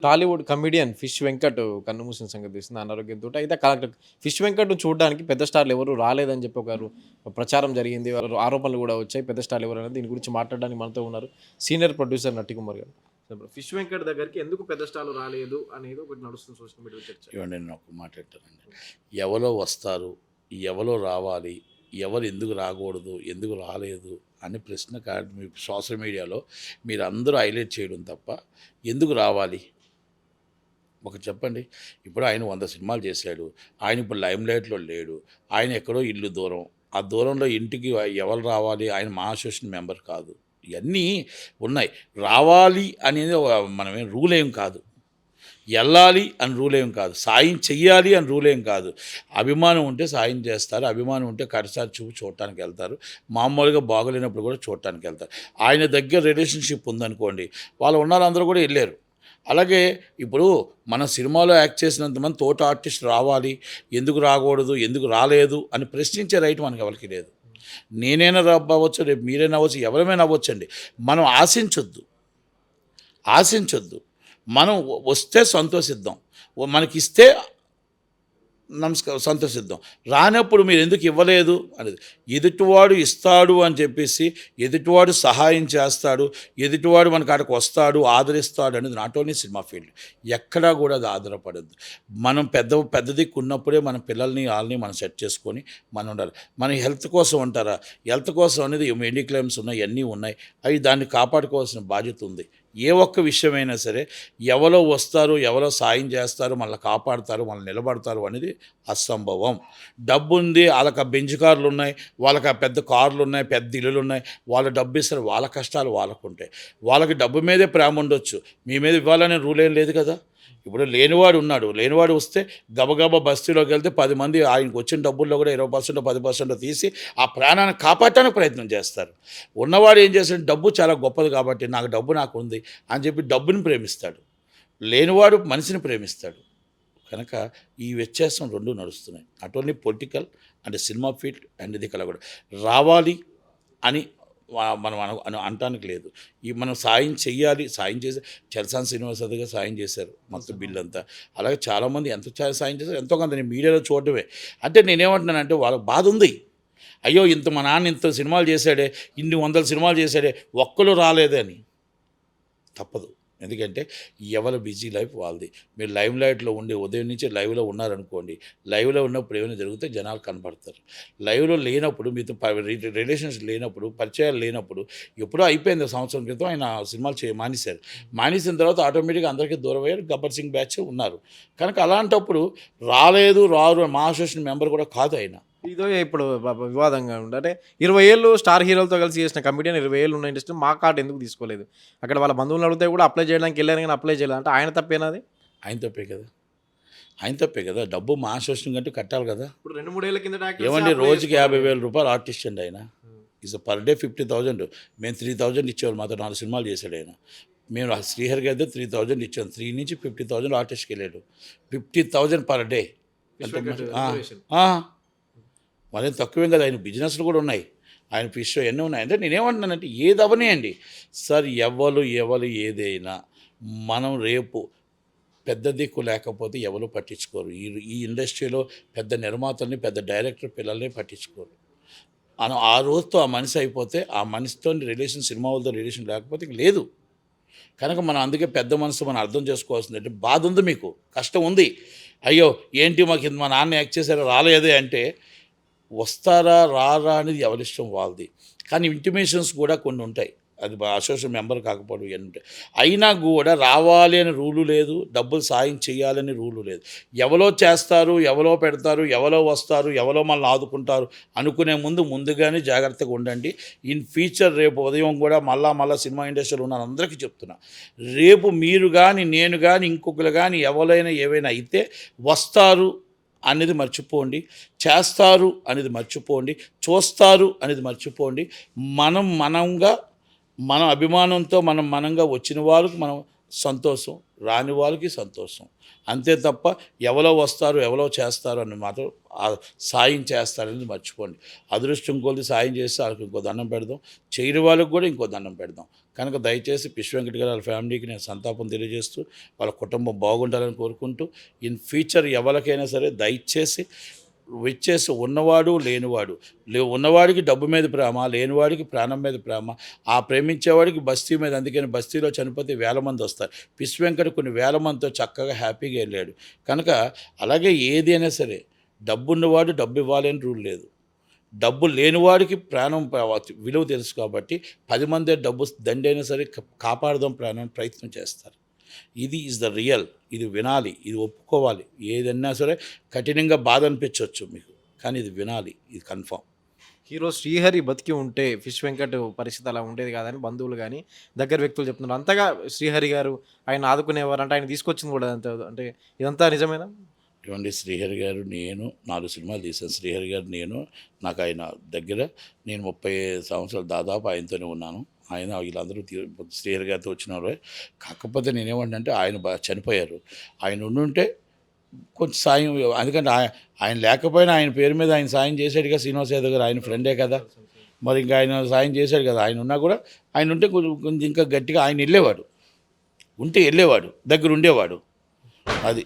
Tollywood comedian 'fish Venkat' కన్నుమూసిన సంగతి తెలిసింది అనారోగ్యంతోటి. అయితే 'ఫిష్ వెంకట్‌ని' చూడడానికి పెద్ద స్టార్‌లు ఎవరు రాలేదని చెప్పి ప్రచారం జరిగింది. ఆరోపణలు కూడా వచ్చాయి. పెద్ద స్టార్‌లు ఎవరనేది దీని గురించి మాట్లాడడానికి మనతో ఉన్నారు సీనియర్ ప్రొడ్యూసర్ నట్టికుమార్ గారు. సో, ఇప్పుడు 'ఫిష్ వెంకట్' దగ్గరికి ఎందుకు పెద్ద స్టార్‌లు రాలేదు అనేది ఒకటి నడుస్తుంది సోషల్ మీడియాలో చర్చ. ఇవ్వండి నేను ఒక మాట చెప్తానండి. ఎవరో వస్తారు, ఎవరో రావాలి, ఎవరు ఎందుకు రాకూడదు, ఎందుకు రాలేదు అని ప్రశ్న మీ సోషల్ మీడియాలో మీరందరూ హైలైట్ చేయడం తప్ప ఎందుకు రావాలి? ఒకటి చెప్పండి. ఇప్పుడు ఆయన 100 సినిమాలు చేశాడు. ఆయన ఇప్పుడు లైమ్‌లైట్‌లో లేడు. ఆయన ఎక్కడో ఇల్లు దూరం. ఆ దూరంలో ఇంటికి ఎవరు రావాలి? ఆయన మా అసోసియేషన్ మెంబర్ కాదు. ఇయన్నీ ఉన్నాయి. రావాలి అనేది మనమేం రూల్ ఏం కాదు. ఎళ్ళాలి అని రూల్ ఏం కాదు. సాయం చెయ్యాలి అని రూల్ ఏం కాదు. అభిమానం ఉంటే సాయం చేస్తారు. అభిమానం ఉంటే కడసారి చూపు చూడటానికి వెళ్తారు. మామూలుగా బాగోలేనప్పుడు కూడా చూడటానికి వెళ్తారు. ఆయన దగ్గర రిలేషన్‌షిప్ ఉందనుకోండి, వాళ్ళు ఉన్నోళ్ళందరూ కూడా ఎళ్ళారు. అలాగే ఇప్పుడు మన సినిమాలో యాక్ట్ చేసినంతమంది తోటి ఆర్టిస్ట్ రావాలి, ఎందుకు రాకూడదు, ఎందుకు రాలేదు అని ప్రశ్నించే రైట్ మనకి ఎవరికీ లేదు. నేనైనా అవ్వచ్చు, రేపు మీరైనా అవ్వచ్చు, ఎవరైనా అవ్వచ్చండి. మనం ఆశించొద్దు. మనం వస్తే సంతోషిద్దాం. మనకిస్తే సంతోషిద్దాం. రానప్పుడు మీరు ఎందుకు ఇవ్వలేదు అనేది. ఎదుటివాడు ఇస్తాడు అని చెప్పేసి, ఎదుటివాడు సహాయం చేస్తాడు, ఎదుటివాడు మన కాడికి వస్తాడు, ఆదరిస్తాడు అనేది నాట్ ఓన్లీ సినిమా ఫీల్డ్. ఎక్కడా కూడా అది ఆధారపడద్దు. మనం పెద్ద దిక్కు ఉన్నప్పుడే మన పిల్లల్ని వాళ్ళని మనం సెట్ చేసుకొని మనం ఉండాలి. మన హెల్త్ కోసం అంటారా, హెల్త్ కోసం అనేది మెడిక్లెయిమ్స్ ఉన్నాయి, అన్నీ ఉన్నాయి. అవి దాన్ని కాపాడుకోవాల్సిన బాధ్యత ఉంది. ఏ ఒక్క విషయమైనా సరే ఎవరో వస్తారు, ఎవరో సాయం చేస్తారు, మనల్ని కాపాడుతారు, మనల్ని నిలబడతారు అనేది అసంభవం. డబ్బుంది, వాళ్ళకి బెంజ్ కార్లు ఉన్నాయి, వాళ్ళకి పెద్ద కార్లు ఉన్నాయి, పెద్ద ఇల్లులు ఉన్నాయి, వాళ్ళు డబ్బు ఇస్తారు, వాళ్ళ కష్టాలు వాళ్ళకు ఉంటాయి. వాళ్ళకి డబ్బు మీదే ప్రేమ ఉండొచ్చు, మీ మీద ఇవ్వాలనే రూల్ ఏం లేదు కదా. ఇప్పుడు లేనివాడు వస్తే గబగబా బస్తీలోకి వెళ్తే 10 మంది ఆయనకు వచ్చిన డబ్బుల్లో కూడా 20% 10% తీసి ఆ ప్రాణాన్ని కాపాడటానికి ప్రయత్నం చేస్తారు. ఉన్నవాడు ఏం చేస్తాడు, డబ్బు చాలా గొప్పది కాబట్టి నాకు ఉంది అని చెప్పి డబ్బుని ప్రేమిస్తాడు. లేనివాడు మనిషిని ప్రేమిస్తాడు. కనుక ఈ వ్యత్యాసం 2 నడుస్తున్నాయి. Not only political and cinema field and ఇది కల కూడా రావాలి అని మనం అనటానికి లేదు. మనం సాయం చెయ్యాలి, సాయం చేసి చలసాని శ్రీనివాసరావు గారు సాయం చేశారు మొత్తం బిల్లు అంతా. అలాగే చాలామంది సాయం చేశారు, ఎంతో కొంత నేను మీడియాలో చూడటమే. అంటే నేనేమంటున్నానంటే వాళ్ళకి బాధ ఉంది. అయ్యో మా నాన్న ఇంత సినిమాలు చేశాడే, ఇన్ని 100 సినిమాలు చేశాడే, ఒక్కరు రాలేదే అని. తప్పదు. ఎందుకంటే ఎవరి బిజీ లైఫ్ వాళ్ళది. మీరు లైమ్‌లైట్‌లో ఉండి ఉదయం నుంచి లైవ్‌లో ఉన్నారనుకోండి, లైవ్‌లో ఉన్నప్పుడు ఏమైనా జరిగితే జనాలు కనపడతారు. లైవ్‌లో లేనప్పుడు మీతో రిలేషన్స్ లేనప్పుడు, పరిచయాలు లేనప్పుడు, ఎప్పుడో అయిపోయింది సంవత్సరం క్రితం ఆయన సినిమాలు మానేశారు. మానేసిన తర్వాత ఆటోమేటిక్గా అందరికీ దూరమయ్యారు. 'గబ్బర్ సింగ్' బ్యాచ్ ఉన్నారు. కనుక అలాంటప్పుడు రారు మా అసోసియేషన్ మెంబర్ కూడా కాదు ఆయన. ఇదో ఇప్పుడు వివాదంగా ఉంది. అంటే 20 ఏళ్ళు స్టార్ హీరోలతో కలిసి చేసిన కమెడియన్ 20 ఏళ్ళు ఉన్న ఇండస్ట్రీ మా కార్డ్ ఎందుకు తీసుకోలేదు? అక్కడ వాళ్ళ బంధువులను అడిగితే కూడా అప్లై చేయడానికి ఎళ్లారు గానీ అప్లై చేయలేదు. అంటే ఆయన తప్పేనా అది? ఆయన తప్పే కదా. డబ్బు మా అసోసియేషన్ కంటూ కట్టాలి కదా. ఇప్పుడు 2, 3 ఏళ్ల కిందట ఏమండి రోజుకి 50,000 రూపాయలు ఆర్టిస్ట్ అండి ఆయన. Per day 50,000. మేము 3,000 ఇచ్చేవాళ్ళు. మాతో 4 సినిమాలు చేశాడు ఆయన. మేము శ్రీహరి గారి 3,000 ఇచ్చాం. 3 నుంచి 50,000 ఆర్టిస్ట్కి వెళ్ళాడు. 50,000 పర్ డే. మరేం తక్కువేం కదా. ఆయన బిజినెస్లు కూడా ఉన్నాయి, ఆయన ఫిష్ ఎన్నో ఉన్నాయి. అంటే నేనేమంటున్నానంటే ఏది అవనేయండి సార్, ఎవరు ఏదైనా మనం రేపు పెద్ద దిక్కు లేకపోతే ఎవరు పట్టించుకోరు. ఈ ఇండస్ట్రీలో పెద్ద నిర్మాతల్ని, పెద్ద డైరెక్టర్ పిల్లల్ని పట్టించుకోరు. ఆ రోజుతో ఆ మనిషి అయిపోతే, ఆ మనిషితో సినిమా వాళ్ళతో రిలేషన్ లేకపోతే ఇంక లేదు. కనుక మనం అందుకే పెద్ద మనసు మనం అర్థం చేసుకోవాల్సింది అంటే, బాధ ఉంది, మీకు కష్టం ఉంది. అయ్యో ఏంటి మాకు మా నాన్న యాక్ట్ చేశారో రాలేదే అంటే, వస్తారా రారా అనేది ఎవరిష్టం వాళ్ళది. కానీ ఇంటిమేషన్స్ కూడా కొన్ని ఉంటాయి. అది అసోసియేషన్ మెంబర్ కాకపోవడం ఇవన్నీ ఉంటాయి. అయినా కూడా రావాలి అని రూలు లేదు, డబ్బులు సాయం చేయాలని రూలు లేదు. ఎవరో చేస్తారు, ఎవరో పెడతారు, ఎవరో వస్తారు, ఎవరో మనల్ని ఆదుకుంటారు అనుకునే ముందుగానే జాగ్రత్తగా ఉండండి. ఇన్ ఫ్యూచర్ రేపు ఉదయం కూడా మళ్ళా సినిమా ఇండస్ట్రీలో ఉన్న అందరికీ చెప్తున్నా, రేపు మీరు కానీ నేను కానీ ఇంకొకరు కానీ ఎవరైనా ఏవైనా అయితే వస్తారు అనేది మర్చిపోండి, చేస్తారు అనేది మర్చిపోండి, చూస్తారు అనేది మర్చిపోండి. మన అభిమానంతో మనంగా వచ్చిన వాళ్ళకి మనం సంతోషం, రాని వాళ్ళకి సంతోషం. అంతే తప్ప ఎవరో వస్తారు, ఎవరో చేస్తారు అని మాత్రం సాయం చేస్తారనేది మర్చిపోండి. అదృష్టం కొద్ది సాయం చేస్తే వాళ్ళకి ఇంకో దండం పెడదాం, చేయని వాళ్ళకి కూడా ఇంకో దండం పెడదాం. కనుక దయచేసి పిష్ వెంకట్ గారు వాళ్ళ ఫ్యామిలీకి నేను సంతాపం తెలియజేస్తూ వాళ్ళ కుటుంబం బాగుండాలని కోరుకుంటూ ఇన్ ఫ్యూచర్ ఎవరికైనా సరే దయచేసి విచ్చేసి ఉన్నవాడు లేనివాడు ఉన్నవాడికి డబ్బు మీద ప్రేమ, లేనివాడికి ప్రాణం మీద ప్రేమ, ఆ ప్రేమించేవాడికి బస్తీ మీద, అందుకని బస్తీలో చనిపోతే వేల మంది వస్తారు. పిష్ వెంకట్ కొన్ని వేల మందితో చక్కగా హ్యాపీగా వెళ్ళాడు. కనుక అలాగే ఏది అయినా సరే డబ్బు ఉన్నవాడు డబ్బు ఇవ్వాలని రూల్ లేదు. డబ్బు లేనివాడికి ప్రాణం విలువ తెలుసు కాబట్టి 10 మంది డబ్బు దండైనా సరే కాపాడదాం ప్రాణాన్ని ప్రయత్నం చేస్తారు. ఇది ఈజ్ ద రియల్. ఇది వినాలి, ఇది ఒప్పుకోవాలి. ఏదన్నా సరే కఠినంగా బాధ అనిపించవచ్చు మీకు, కానీ ఇది వినాలి, ఇది కన్ఫామ్. హీరో శ్రీహరి బతికి ఉంటే ఫిష్ వెంకట్ పరిస్థితి అలా ఉండేది కాదని బంధువులు కానీ దగ్గర వ్యక్తులు చెప్తున్నారు. అంతగా శ్రీహరి గారు ఆయన ఆదుకునేవారు అంటే ఆయన తీసుకొచ్చింది కూడా అంత అంటే ఇదంతా నిజమేనా? ఇటువంటి శ్రీహరి గారు నేను 4 సినిమాలు తీశాను. శ్రీహరి గారు నాకు ఆయన దగ్గర నేను 30 సంవత్సరాలు దాదాపు ఆయనతోనే ఉన్నాను. ఆయన వీళ్ళందరూ శ్రీహరి గారితో వచ్చినారు. కాకపోతే నేనేమంటే ఆయన చనిపోయారు. ఆయన ఉండుంటే కొంచెం సాయం, ఎందుకంటే ఆయన లేకపోయినా ఆయన పేరు మీద ఆయన సాయం చేశాడుగా. శ్రీనివాస్ యాదవ్ గారు ఆయన ఫ్రెండే కదా, మరి ఇంకా ఆయన సాయం చేశాడు కదా. ఆయన ఉన్నా కూడా ఆయన ఉంటే కొంచెం ఇంకా గట్టిగా ఆయన వెళ్ళేవాడు, ఉంటే వెళ్ళేవాడు, దగ్గర ఉండేవాడు. అది